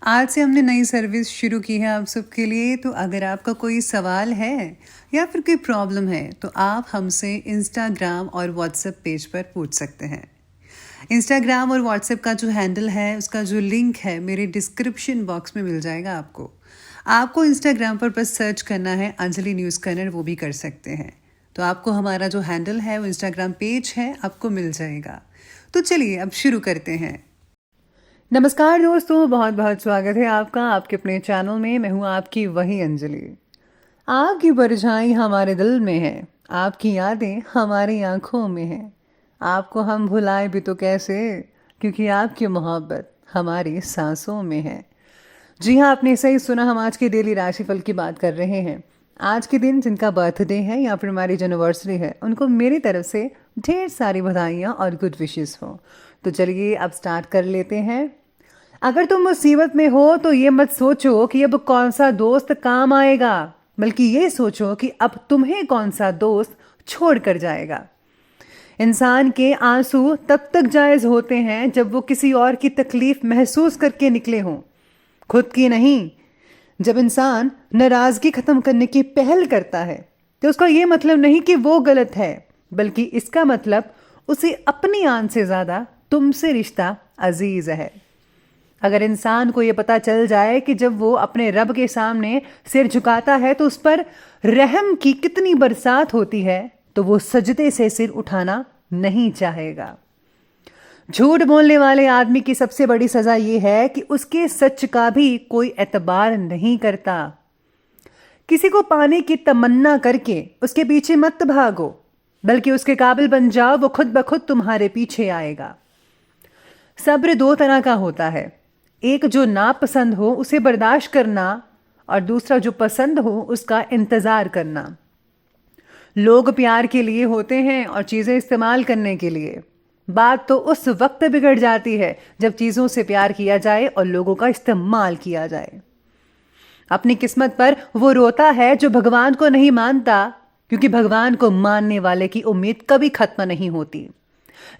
आज से हमने नई सर्विस शुरू की है आप सबके लिए। तो अगर आपका कोई सवाल है या फिर कोई प्रॉब्लम है तो आप हमसे इंस्टाग्राम और व्हाट्सएप पेज पर पूछ सकते हैं। इंस्टाग्राम और व्हाट्सएप का जो हैंडल है उसका जो लिंक है मेरे डिस्क्रिप्शन बॉक्स में मिल जाएगा आपको। आपको इंस्टाग्राम पर बस सर्च करना है अंजलि न्यूज़ कन्नड़, वो भी कर सकते हैं। तो आपको हमारा जो हैंडल है वो इंस्टाग्राम पेज है आपको मिल जाएगा। तो चलिए अब शुरू करते हैं। नमस्कार दोस्तों, बहुत बहुत स्वागत है आपका आपके अपने चैनल में। मैं हूँ आपकी वही अंजलि। आपकी परछाई हमारे दिल में है, आपकी यादें हमारी आंखों में हैं। आपको हम भुलाए भी तो कैसे, क्योंकि आपकी मोहब्बत हमारी सांसों में है। जी हाँ, आपने सही सुना, हम आज के डेली राशिफल की बात कर रहे हैं। आज के दिन जिनका बर्थडे है या फिर हमारी जो एनिवर्सरी है उनको मेरी तरफ से ढेर सारी बधाइयाँ और गुड विशेस हो। तो चलिए अब स्टार्ट कर लेते हैं। अगर तुम मुसीबत में हो तो ये मत सोचो कि अब कौन सा दोस्त काम आएगा, बल्कि ये सोचो कि अब तुम्हें कौन सा दोस्त छोड़ कर जाएगा। इंसान के आंसू तब तक जायज़ होते हैं जब वो किसी और की तकलीफ महसूस करके निकले हों, खुद की नहीं। जब इंसान नाराज़गी ख़त्म करने की पहल करता है तो उसका ये मतलब नहीं कि वो गलत है, बल्कि इसका मतलब उसे अपनी आन से ज़्यादा तुमसे रिश्ता अजीज़ है। अगर इंसान को ये पता चल जाए कि जब वो अपने रब के सामने सिर झुकाता है तो उस पर रहम की कितनी बरसात होती है, तो वो सजदे से सिर उठाना नहीं चाहेगा। झूठ बोलने वाले आदमी की सबसे बड़ी सजा ये है कि उसके सच का भी कोई एतबार नहीं करता। किसी को पाने की तमन्ना करके उसके पीछे मत भागो, बल्कि उसके काबिल बन जाओ, वो खुद ब खुद तुम्हारे पीछे आएगा। सब्र दो तरह का होता है, एक जो नापसंद हो उसे बर्दाश्त करना, और दूसरा जो पसंद हो उसका इंतज़ार करना। लोग प्यार के लिए होते हैं और चीज़ें इस्तेमाल करने के लिए। बात तो उस वक्त बिगड़ जाती है जब चीज़ों से प्यार किया जाए और लोगों का इस्तेमाल किया जाए। अपनी किस्मत पर वो रोता है जो भगवान को नहीं मानता, क्योंकि भगवान को मानने वाले की उम्मीद कभी खत्म नहीं होती।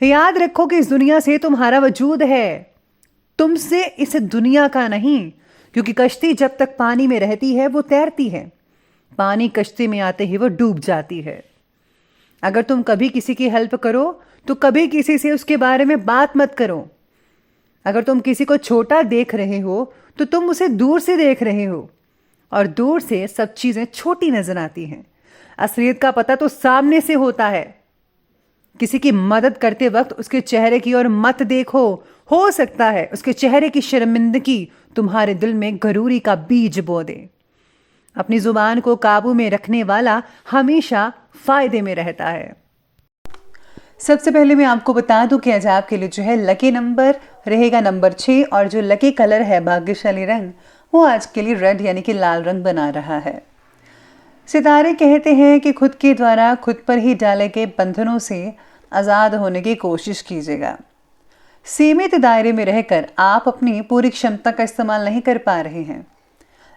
याद रखो कि इस दुनिया से तुम्हारा वजूद है, तुमसे इस दुनिया का नहीं। क्योंकि कश्ती जब तक पानी में रहती है वो तैरती है, पानी कश्ती में आते ही वो डूब जाती है। अगर तुम कभी किसी की हेल्प करो तो कभी किसी से उसके बारे में बात मत करो। अगर तुम किसी को छोटा देख रहे हो तो तुम उसे दूर से देख रहे हो, और दूर से सब चीजें छोटी नजर आती हैं। असलियत का पता तो सामने से होता है। किसी की मदद करते वक्त उसके चेहरे की ओर मत देखो, हो सकता है उसके चेहरे की शर्मिंदगी तुम्हारे दिल में गरूरी का बीज बो दे। अपनी जुबान को काबू में रखने वाला हमेशा फायदे में रहता है। सबसे पहले मैं आपको बता दूं कि आज आपके लिए जो है लकी नंबर रहेगा नंबर 6, और जो लकी कलर है भाग्यशाली रंग वो आज के लिए रेड यानी कि लाल रंग बना रहा है। सितारे कहते हैं कि खुद के द्वारा खुद पर ही डाले गए बंधनों से आज़ाद होने की कोशिश कीजिएगा। सीमित दायरे में रहकर आप अपनी पूरी क्षमता का इस्तेमाल नहीं कर पा रहे हैं।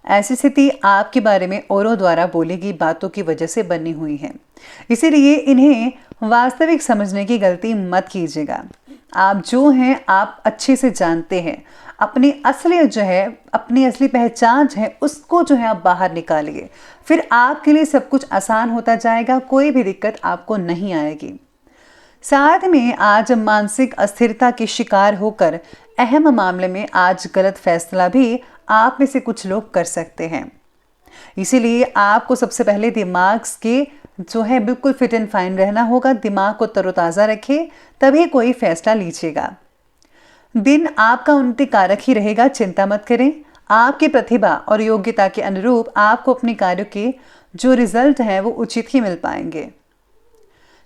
ऐसी स्थिति आपके बारे में औरों द्वारा बोली गई बातों की वजह से बनी हुई है, इसीलिए इन्हें वास्तविक समझने की गलती मत कीजिएगा। आप जो हैं आप अच्छे से जानते हैं। अपनी असलियत जो है, अपनी असली पहचान जो है उसको जो है आप बाहर निकालिए, फिर आपके लिए सब कुछ आसान होता जाएगा, कोई भी दिक्कत आपको नहीं आएगी। साथ में आज मानसिक अस्थिरता के शिकार होकर अहम मामले में आज गलत फैसला भी आप में से कुछ लोग कर सकते हैं। इसीलिए आपको सबसे पहले दिमाग के जो है बिल्कुल फिट एंड फाइन रहना होगा। दिमाग को तरोताज़ा रखें, तभी कोई फैसला लीजिएगा। दिन आपका उन्नति कारक ही रहेगा, चिंता मत करें। आपकी प्रतिभा और योग्यता के अनुरूप आपको अपने कार्यों के जो रिजल्ट हैं वो उचित ही मिल पाएंगे।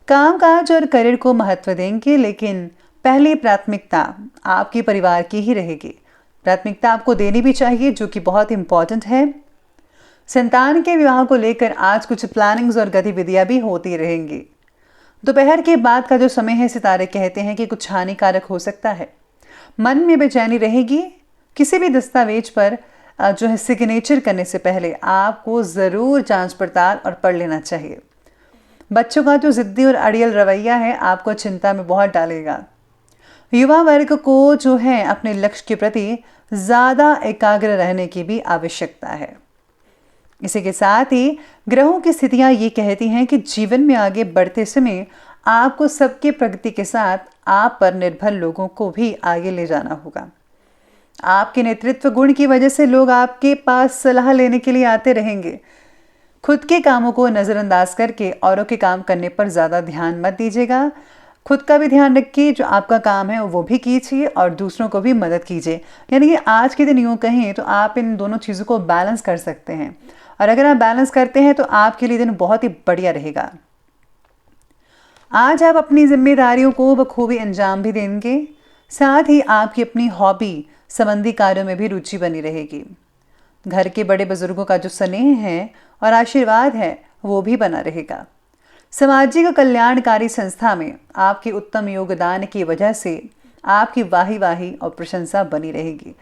कामकाज और करियर को महत्व देंगे, लेकिन पहली प्राथमिकता आपके परिवार की ही रहेगी। प्राथमिकता आपको देनी भी चाहिए, जो कि बहुत इंपॉर्टेंट है। संतान के विवाह को लेकर आज कुछ प्लानिंग्स और गतिविधियां भी होती रहेंगी। दोपहर के बाद का जो समय है, सितारे कहते हैं कि कुछ हानिकारक हो सकता है। मन में बेचैनी रहेगी। किसी भी दस्तावेज पर जो है सिग्नेचर करने से पहले आपको ज़रूर जांच पड़ताल और पढ़ लेना चाहिए। बच्चों का जो ज़िद्दी और अड़ियल रवैया है आपको चिंता में बहुत डालेगा। युवा वर्ग को जो है अपने लक्ष्य के प्रति ज़्यादा एकाग्र रहने की भी आवश्यकता है। इसी के साथ ही ग्रहों की स्थितियां ये कहती हैं कि जीवन में आगे बढ़ते समय आपको सबके प्रगति के साथ आप पर निर्भर लोगों को भी आगे ले जाना होगा। आपके नेतृत्व गुण की वजह से लोग आपके पास सलाह लेने के लिए आते रहेंगे। खुद के कामों को नज़रअंदाज करके औरों के काम करने पर ज़्यादा ध्यान मत दीजिएगा। खुद का भी ध्यान रखिए, जो आपका काम है वो भी कीजिए और दूसरों को भी मदद कीजिए। यानी कि आज के दिन यूँ कहें तो आप इन दोनों चीज़ों को बैलेंस कर सकते हैं, और अगर आप बैलेंस करते हैं तो आपके लिए दिन बहुत ही बढ़िया रहेगा। आज आप अपनी जिम्मेदारियों को बखूबी अंजाम भी देंगे, साथ ही आपकी अपनी हॉबी संबंधी कार्यों में भी रुचि बनी रहेगी। घर के बड़े बुजुर्गों का जो स्नेह है और आशीर्वाद है वो भी बना रहेगा। सामाजिक कल्याणकारी संस्था में आपके उत्तम योगदान की वजह से आपकी वाही वाही और प्रशंसा बनी रहेगी।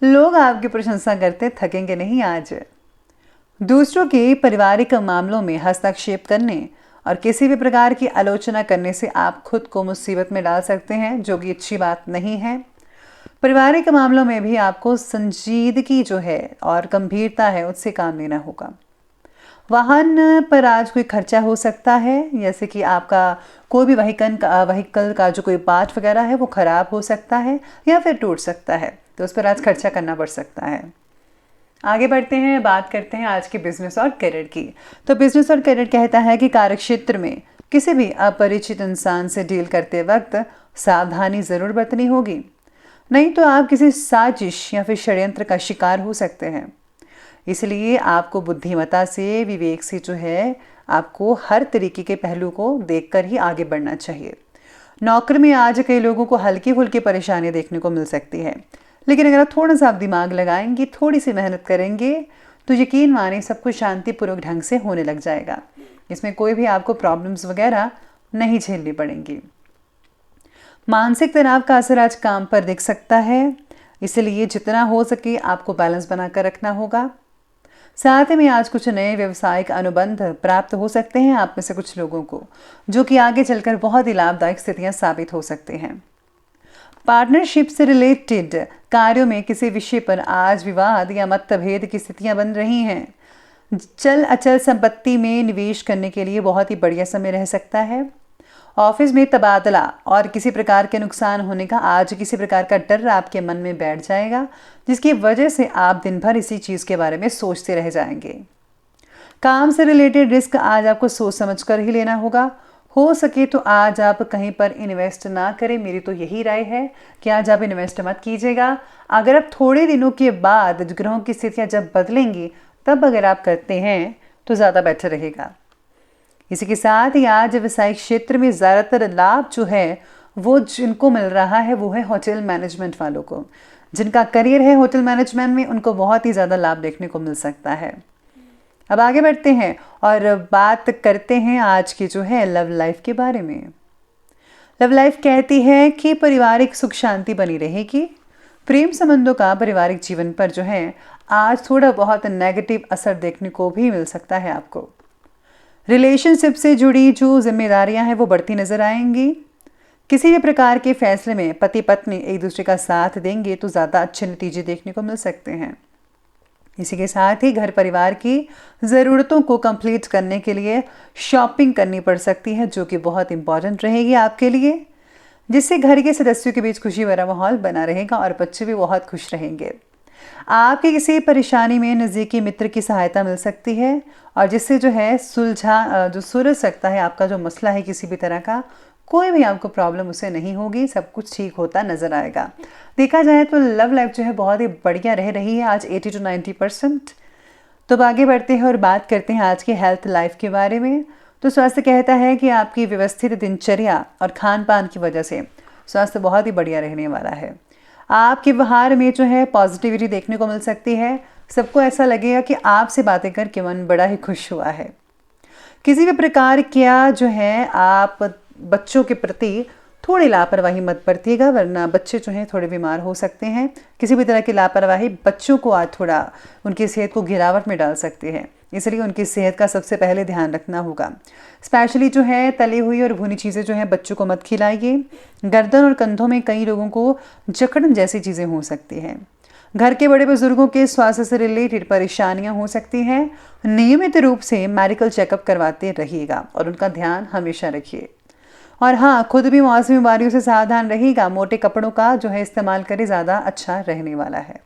लोग आपकी प्रशंसा करते थकेंगे नहीं आज। दूसरों के पारिवारिक मामलों में हस्तक्षेप करने और किसी भी प्रकार की आलोचना करने से आप खुद को मुसीबत में डाल सकते हैं, जो कि अच्छी बात नहीं है। पारिवारिक मामलों में भी आपको संजीदगी जो है और गंभीरता है उससे काम लेना होगा। वाहन पर आज कोई खर्चा हो सकता है, जैसे कि आपका कोई भी व्हीकल का जो कोई पार्ट वगैरह है वो ख़राब हो सकता है या फिर टूट सकता है, तो उस पर आज खर्चा करना पड़ सकता है। आगे बढ़ते हैं, बात करते हैं आज के बिजनेस और करियर की। तो बिजनेस और करियर कहता है कि कार्यक्षेत्र में किसी भी अपरिचित इंसान से डील करते वक्त सावधानी ज़रूर बरतनी होगी, नहीं तो आप किसी साजिश या फिर षड्यंत्र का शिकार हो सकते हैं। इसलिए आपको बुद्धिमत्ता से, विवेक से जो है आपको हर तरीके के पहलू को देखकर ही आगे बढ़ना चाहिए। नौकरी में आज कई लोगों को हल्की फुल्की परेशानी देखने को मिल सकती है, लेकिन अगर आप थोड़ा सा आप दिमाग लगाएंगे, थोड़ी सी मेहनत करेंगे, तो यकीन माने सब कुछ शांतिपूर्वक ढंग से होने लग जाएगा। इसमें कोई भी आपको प्रॉब्लम्स वगैरह नहीं झेलनी पड़ेंगी। मानसिक तनाव का असर आज काम पर दिख सकता है, इसलिए जितना हो सके आपको बैलेंस बनाकर रखना होगा। साथ में आज कुछ नए व्यवसायिक अनुबंध प्राप्त हो सकते हैं आप में से कुछ लोगों को, जो कि आगे चलकर बहुत ही लाभदायक स्थितियां साबित हो सकते हैं। पार्टनरशिप से रिलेटेड कार्यों में किसी विषय पर आज विवाद या मतभेद की स्थितियां बन रही हैं। चल अचल संपत्ति में निवेश करने के लिए बहुत ही बढ़िया समय रह सकता है। ऑफिस में तबादला और किसी प्रकार के नुकसान होने का आज किसी प्रकार का डर आपके मन में बैठ जाएगा, जिसकी वजह से आप दिन भर इसी चीज़ के बारे में सोचते रह जाएंगे। काम से रिलेटेड रिस्क आज आपको सोच समझ कर ही लेना होगा। हो सके तो आज आप कहीं पर इन्वेस्ट ना करें, मेरी तो यही राय है कि आज आप इन्वेस्ट मत कीजिएगा। अगर आप थोड़े दिनों के बाद ग्रहों की स्थितियाँ जब बदलेंगी तब अगर आप करते हैं तो ज़्यादा बेटर रहेगा। इसी के साथ ही आज व्यवसायिक क्षेत्र में ज़्यादातर लाभ जो है वो जिनको मिल रहा है वो है होटल मैनेजमेंट वालों को। जिनका करियर है होटल मैनेजमेंट में, उनको बहुत ही ज़्यादा लाभ देखने को मिल सकता है। अब आगे बढ़ते हैं और बात करते हैं आज की जो है लव लाइफ के बारे में। लव लाइफ कहती है कि पारिवारिक सुख शांति बनी रहेगी। प्रेम संबंधों का पारिवारिक जीवन पर जो है आज थोड़ा बहुत नेगेटिव असर देखने को भी मिल सकता है आपको। रिलेशनशिप से जुड़ी जो जिम्मेदारियां हैं वो बढ़ती नजर आएंगी। किसी भी प्रकार के फैसले में पति पत्नी एक दूसरे का साथ देंगे तो ज़्यादा अच्छे नतीजे देखने को मिल सकते हैं। इसी के साथ ही घर परिवार की ज़रूरतों को कंप्लीट करने के लिए शॉपिंग करनी पड़ सकती है, जो कि बहुत इंपॉर्टेंट रहेगी आपके लिए, जिससे घर के सदस्यों के बीच खुशी भरा माहौल बना रहेगा और बच्चे भी बहुत खुश रहेंगे। आपकी किसी परेशानी में नज़दीकी मित्र की सहायता मिल सकती है और जिससे जो है सुलझ सकता है आपका जो मसला है किसी भी तरह का। कोई भी आपको प्रॉब्लम उसे नहीं होगी, सब कुछ ठीक होता नज़र आएगा। देखा जाए तो लव लाइफ जो है बहुत ही बढ़िया रह रही है आज 80 to 90%। तो अब आगे बढ़ते हैं और बात करते हैं आज के हेल्थ लाइफ के बारे में। तो स्वास्थ्य कहता है कि आपकी व्यवस्थित दिनचर्या और खान पान की वजह से स्वास्थ्य बहुत ही बढ़िया रहने वाला है। आपके व्यवहार में जो है पॉजिटिविटी देखने को मिल सकती है। सबको ऐसा लगेगा कि आपसे बातें करके मन बड़ा ही खुश हुआ है। किसी भी प्रकार क्या जो है आप बच्चों के प्रति थोड़ी लापरवाही मत बरतिएगा, वरना बच्चे जो हैं थोड़े बीमार हो सकते हैं। किसी भी तरह की लापरवाही बच्चों को आज थोड़ा उनकी सेहत को गिरावट में डाल सकती है, इसलिए उनकी सेहत का सबसे पहले ध्यान रखना होगा। स्पेशली जो है तली हुई और भुनी चीज़ें जो हैं बच्चों को मत खिलाइए। गर्दन और कंधों में कई लोगों को जकड़न जैसी चीज़ें हो सकती हैं। घर के बड़े बुजुर्गों के स्वास्थ्य से रिलेटेड परेशानियां हो सकती हैं। नियमित रूप से मेडिकल चेकअप करवाते रहिएगा और उनका ध्यान हमेशा रखिए। और हाँ, खुद भी मौसमी बीमारियों से सावधान रहिएगा। मोटे कपड़ों का जो है इस्तेमाल करें, ज़्यादा अच्छा रहने वाला है।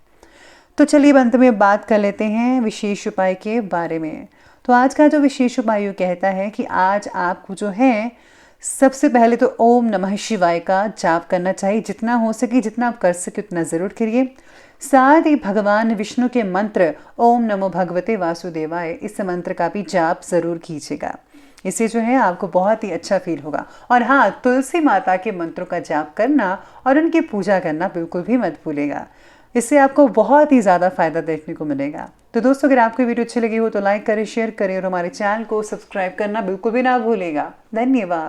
तो चलिए अब अंत में बात कर लेते हैं विशेष उपाय के बारे में। तो आज का जो विशेष उपाय ये कहता है कि आज आपको जो है सबसे पहले तो ओम नमः शिवाय का जाप करना चाहिए। जितना हो सके, जितना आप कर सके उतना ज़रूर करिए। साथ ही भगवान विष्णु के मंत्र ओम नमो भगवते वासुदेवाय, इस मंत्र का भी जाप ज़रूर कीजिएगा। इससे जो है आपको बहुत ही अच्छा फील होगा। और हाँ, तुलसी माता के मंत्रों का जाप करना और उनकी पूजा करना बिल्कुल भी मत भूलेगा। इससे आपको बहुत ही ज़्यादा फायदा देखने को मिलेगा। तो दोस्तों, अगर आपको वीडियो अच्छी लगी हो तो लाइक करें, शेयर करें और हमारे चैनल को सब्सक्राइब करना बिल्कुल भी ना भूलेगा। धन्यवाद।